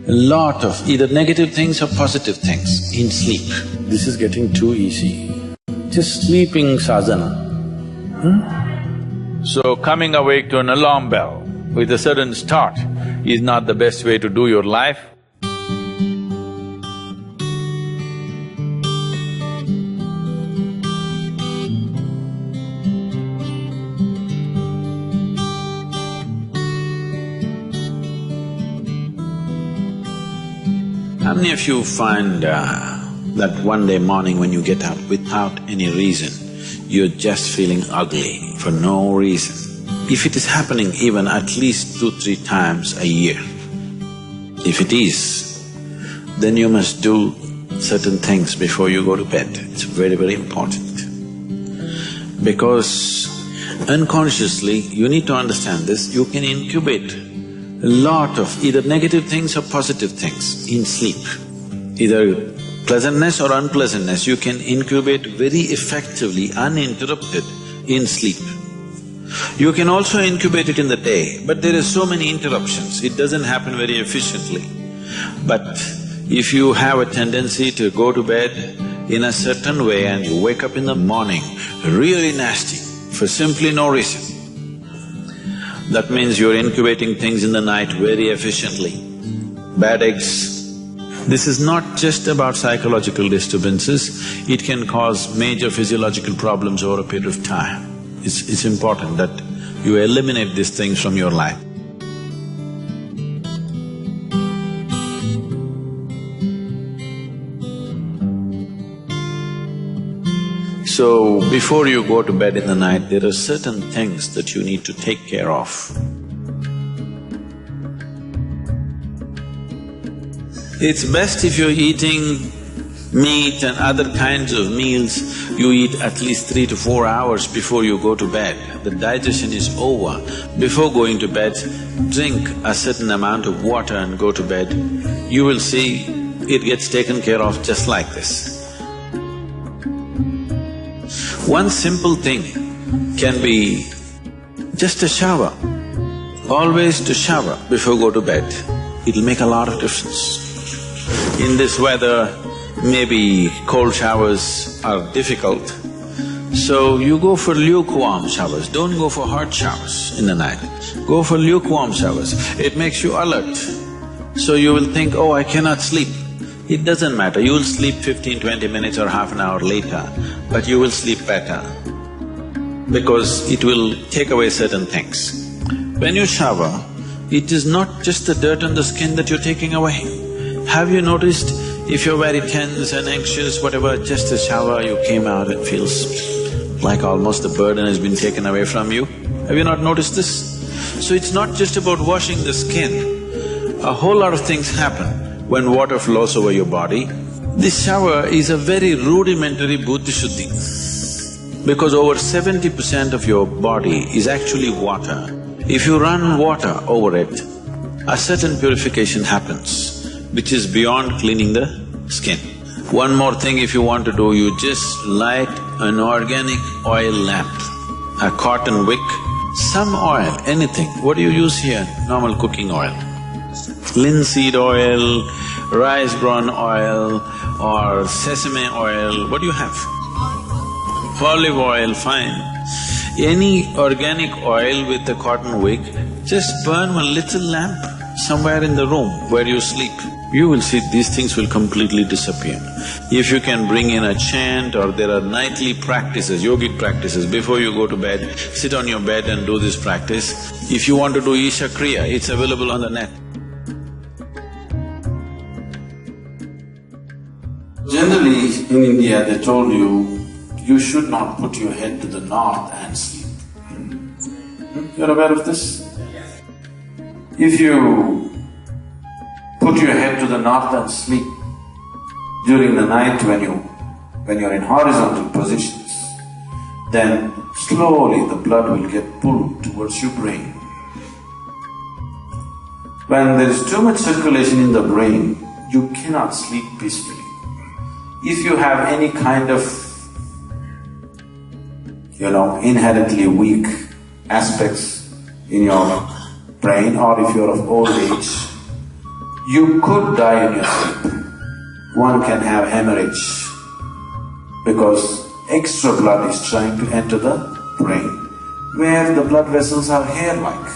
a lot of either negative things or positive things in sleep. This is getting too easy. Just sleeping sadhana. So coming awake to an alarm bell with a sudden start is not the best way to do your life. How many of you find that one day morning when you get up without any reason, you're just feeling ugly for no reason? If it is happening even at least 2-3 times a year, if it is, then you must do certain things before you go to bed. It's very, very important. Because unconsciously, you need to understand this, you can incubate a lot of either negative things or positive things in sleep. Either pleasantness or unpleasantness, you can incubate very effectively, uninterrupted in sleep. You can also incubate it in the day, but there are so many interruptions, it doesn't happen very efficiently. But if you have a tendency to go to bed in a certain way and you wake up in the morning really nasty for simply no reason, that means you're incubating things in the night very efficiently. Bad eggs. This is not just about psychological disturbances, it can cause major physiological problems over a period of time. It's important that you eliminate these things from your life. So, before you go to bed in the night, there are certain things that you need to take care of. It's best if you're eating meat and other kinds of meals, you eat at least 3 to 4 hours before you go to bed. The digestion is over. Before going to bed, drink a certain amount of water and go to bed. You will see it gets taken care of just like this. One simple thing can be just a shower. Always to shower before go to bed, it'll make a lot of difference. In this weather, maybe cold showers are difficult, so you go for lukewarm showers, don't go for hot showers in the night. Go for lukewarm showers, it makes you alert. So you will think, oh, I cannot sleep. It doesn't matter, you will sleep 15-20 minutes or half an hour later, but you will sleep better because it will take away certain things. When you shower, it is not just the dirt on the skin that you're taking away. Have you noticed if you're very tense and anxious, whatever, just a shower, you came out, it feels like almost the burden has been taken away from you? Have you not noticed this? So it's not just about washing the skin, a whole lot of things happen when water flows over your body. This shower is a very rudimentary buddhi shuddhi because over 70% of your body is actually water. If you run water over it, a certain purification happens, which is beyond cleaning the skin. One more thing if you want to do, you just light an organic oil lamp, a cotton wick, some oil, anything. What do you use here? Normal cooking oil. Linseed oil, rice bran oil or sesame oil, what do you have? Olive oil, fine. Any organic oil with a cotton wick, just burn one little lamp somewhere in the room where you sleep. You will see these things will completely disappear. If you can bring in a chant or there are nightly practices, yogic practices, before you go to bed, sit on your bed and do this practice. If you want to do Isha Kriya, it's available on the net. Generally, in India, they told you should not put your head to the north and sleep. You're aware of this? If you put your head to the north and sleep during the night when you're in horizontal positions, then slowly the blood will get pulled towards your brain. When there is too much circulation in the brain, you cannot sleep peacefully. If you have any kind of, inherently weak aspects in your brain, or if you're of old age, You could die in your sleep. One can have hemorrhage because extra blood is trying to enter the brain, where the blood vessels are hair-like.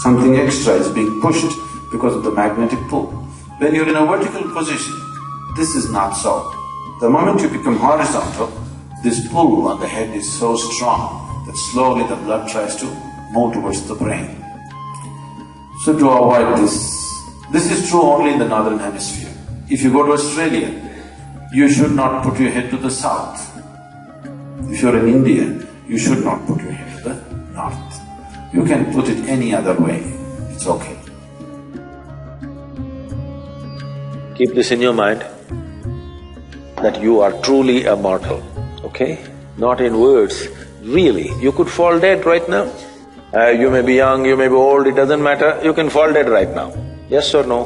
Something extra is being pushed because of the magnetic pull. When you're in a vertical position, this is not so. The moment you become horizontal, this pull on the head is so strong that slowly the blood tries to move towards the brain. So to avoid this is true only in the northern hemisphere. If you go to Australia, you should not put your head to the south. If you're in India, you should not put your head to the north. You can put it any other way, it's okay. Keep this in your mind, that you are truly a mortal, okay? Not in words, really. You could fall dead right now. You may be young, you may be old, it doesn't matter, you can fall dead right now. Yes or no?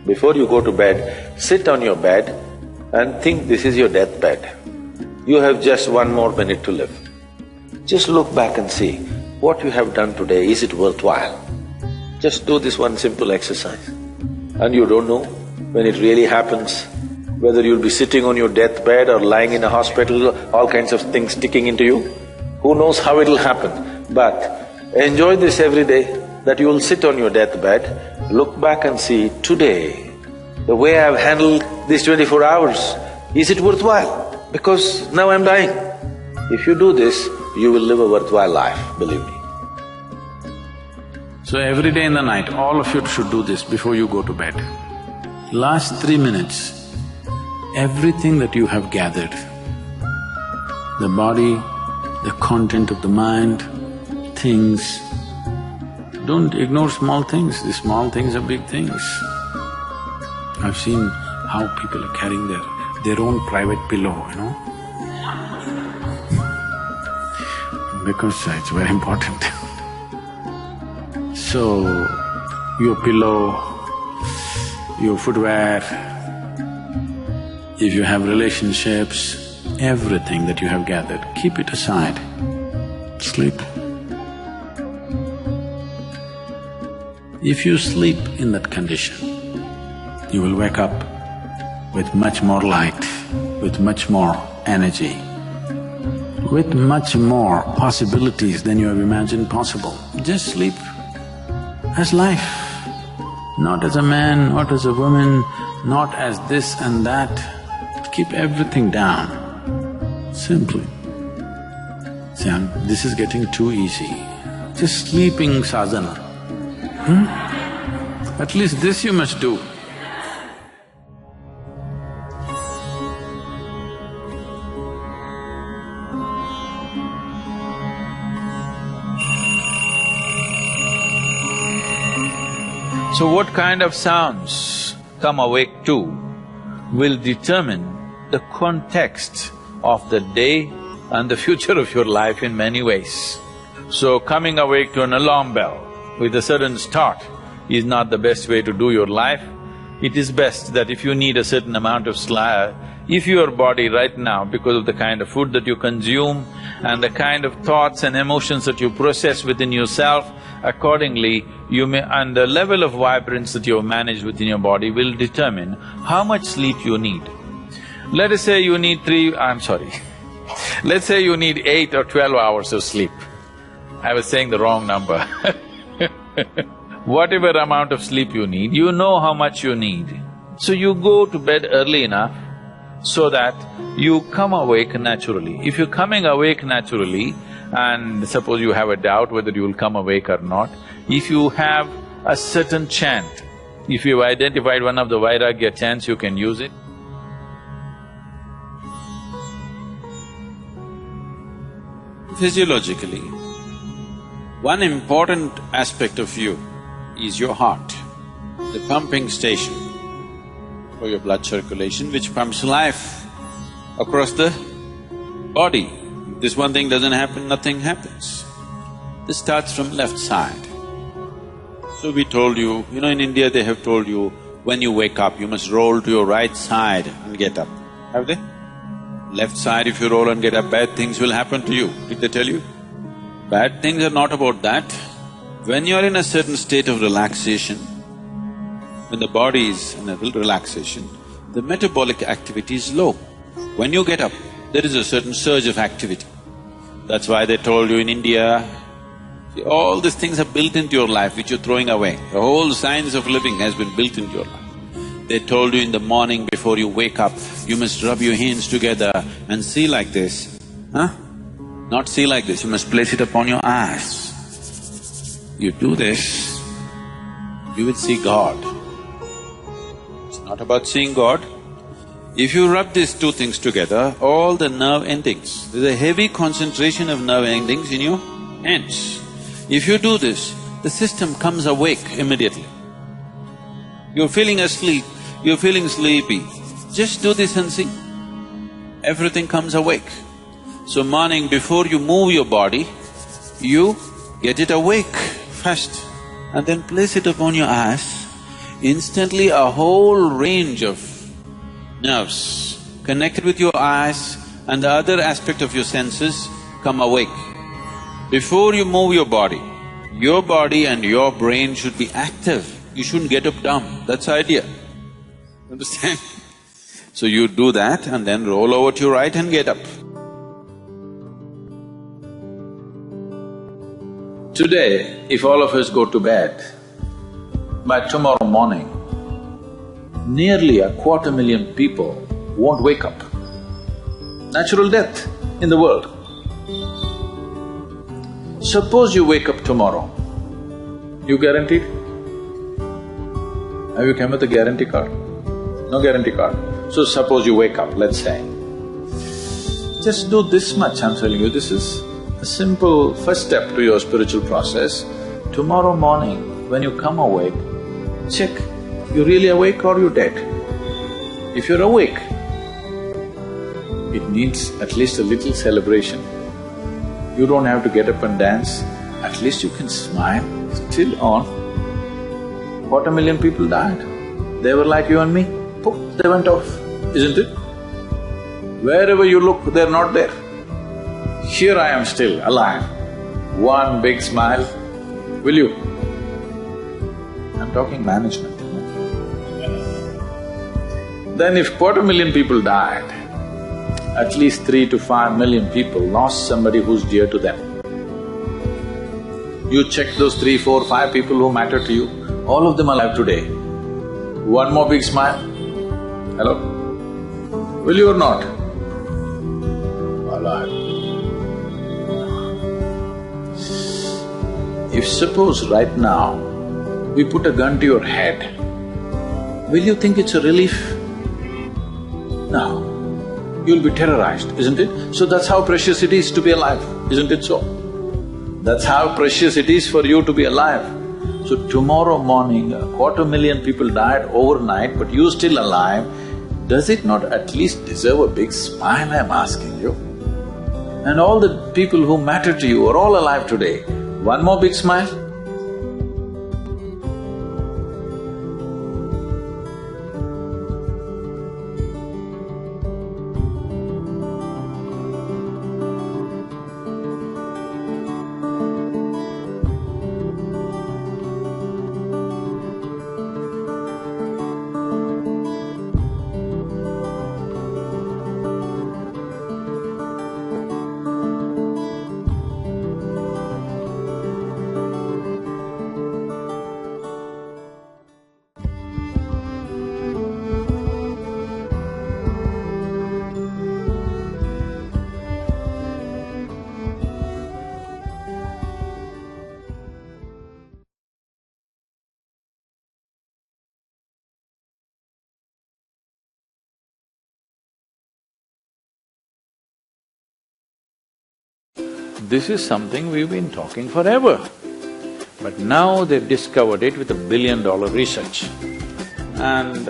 Before you go to bed, sit on your bed and think this is your deathbed. You have just 1 more minute to live. Just look back and see, what you have done today, is it worthwhile? Just do this one simple exercise. And you don't know when it really happens, whether you'll be sitting on your deathbed or lying in a hospital, all kinds of things sticking into you. Who knows how it'll happen? But enjoy this every day, that you will sit on your deathbed, look back and see, today, the way I've handled these 24 hours, is it worthwhile? Because now I'm dying. If you do this, you will live a worthwhile life, believe me. So every day in the night, all of you should do this before you go to bed. Last 3 minutes, everything that you have gathered, the body, the content of the mind, things, don't ignore small things, the small things are big things. I've seen how people are carrying their own private pillow, you know, because it's very important. So, your pillow, your footwear, if you have relationships, everything that you have gathered, keep it aside, sleep. If you sleep in that condition, you will wake up with much more light, with much more energy, with much more possibilities than you have imagined possible. Just sleep as life, not as a man, not as a woman, not as this and that. Keep everything down, simply. See, this is getting too easy. Just sleeping sadhana. At least this you must do. So what kind of sounds come awake to will determine the context of the day and the future of your life in many ways. So coming awake to an alarm bell with a certain start is not the best way to do your life. It is best that if you need a certain amount of sleep, if your body right now, because of the kind of food that you consume and the kind of thoughts and emotions that you process within yourself, accordingly you may… and the level of vibrance that you have managed within your body will determine how much sleep you need. Let us say you need let's say you need 8 or 12 hours of sleep. I was saying the wrong number Whatever amount of sleep you need, you know how much you need. So you go to bed early enough so that you come awake naturally. If you're coming awake naturally, and suppose you have a doubt whether you will come awake or not, if you have a certain chant, if you've identified one of the Vairagya chants, you can use it. Physiologically, one important aspect of you is your heart, the pumping station for your blood circulation, which pumps life across the body. This one thing doesn't happen, nothing happens. This starts from left side. So we told you, in India they have told you, when you wake up, you must roll to your right side and get up. Have they? Left side, if you roll and get up, bad things will happen to you. Did they tell you? Bad things are not about that. When you're in a certain state of relaxation, when the body is in a relaxation, the metabolic activity is low. When you get up, there is a certain surge of activity. That's why they told you in India, see, all these things are built into your life which you're throwing away. The whole science of living has been built into your life. They told you in the morning before you wake up, you must rub your hands together and see like this. Huh? Not see like this, you must place it upon your eyes. You do this, you will see God. It's not about seeing God. If you rub these two things together, all the nerve endings, there's a heavy concentration of nerve endings in your hands. If you do this, the system comes awake immediately. You're feeling asleep, you're feeling sleepy, just do this and see. Everything comes awake. So morning before you move your body, you get it awake first and then place it upon your eyes. Instantly a whole range of nerves connected with your eyes and the other aspect of your senses come awake. Before you move your body and your brain should be active. You shouldn't get up dumb, that's the idea. Understand? So you do that and then roll over to your right and get up. Today, if all of us go to bed, by tomorrow morning, nearly 250,000 people won't wake up. Natural death in the world. Suppose you wake up tomorrow, you guaranteed? Have you come with a guarantee card? No guarantee card. So suppose you wake up, let's say. Just do this much, I'm telling you, this is a simple first step to your spiritual process. Tomorrow morning, when you come awake, check, you're really awake or you're dead. If you're awake, it needs at least a little celebration. You don't have to get up and dance, at least you can smile, still on. 250,000 people died. They were like you and me, poof, they went off, isn't it? Wherever you look, they're not there. Here I am still, alive. One big smile, will you? I'm talking management. Then if 250,000 people died, at least 3 to 5 million people lost somebody who's dear to them. You check those 3, 4, 5 people who matter to you, all of them alive today. One more big smile. Hello? Will you or not? Alive. If suppose right now, we put a gun to your head, will you think it's a relief? No. You'll be terrorized, isn't it? So that's how precious it is to be alive, isn't it so? That's how precious it is for you to be alive. So tomorrow morning, 250,000 people died overnight, but you're still alive. Does it not at least deserve a big smile, I'm asking you? And all the people who matter to you are all alive today. One more big smile? This is something we've been talking forever, but now they've discovered it with $1 billion research. And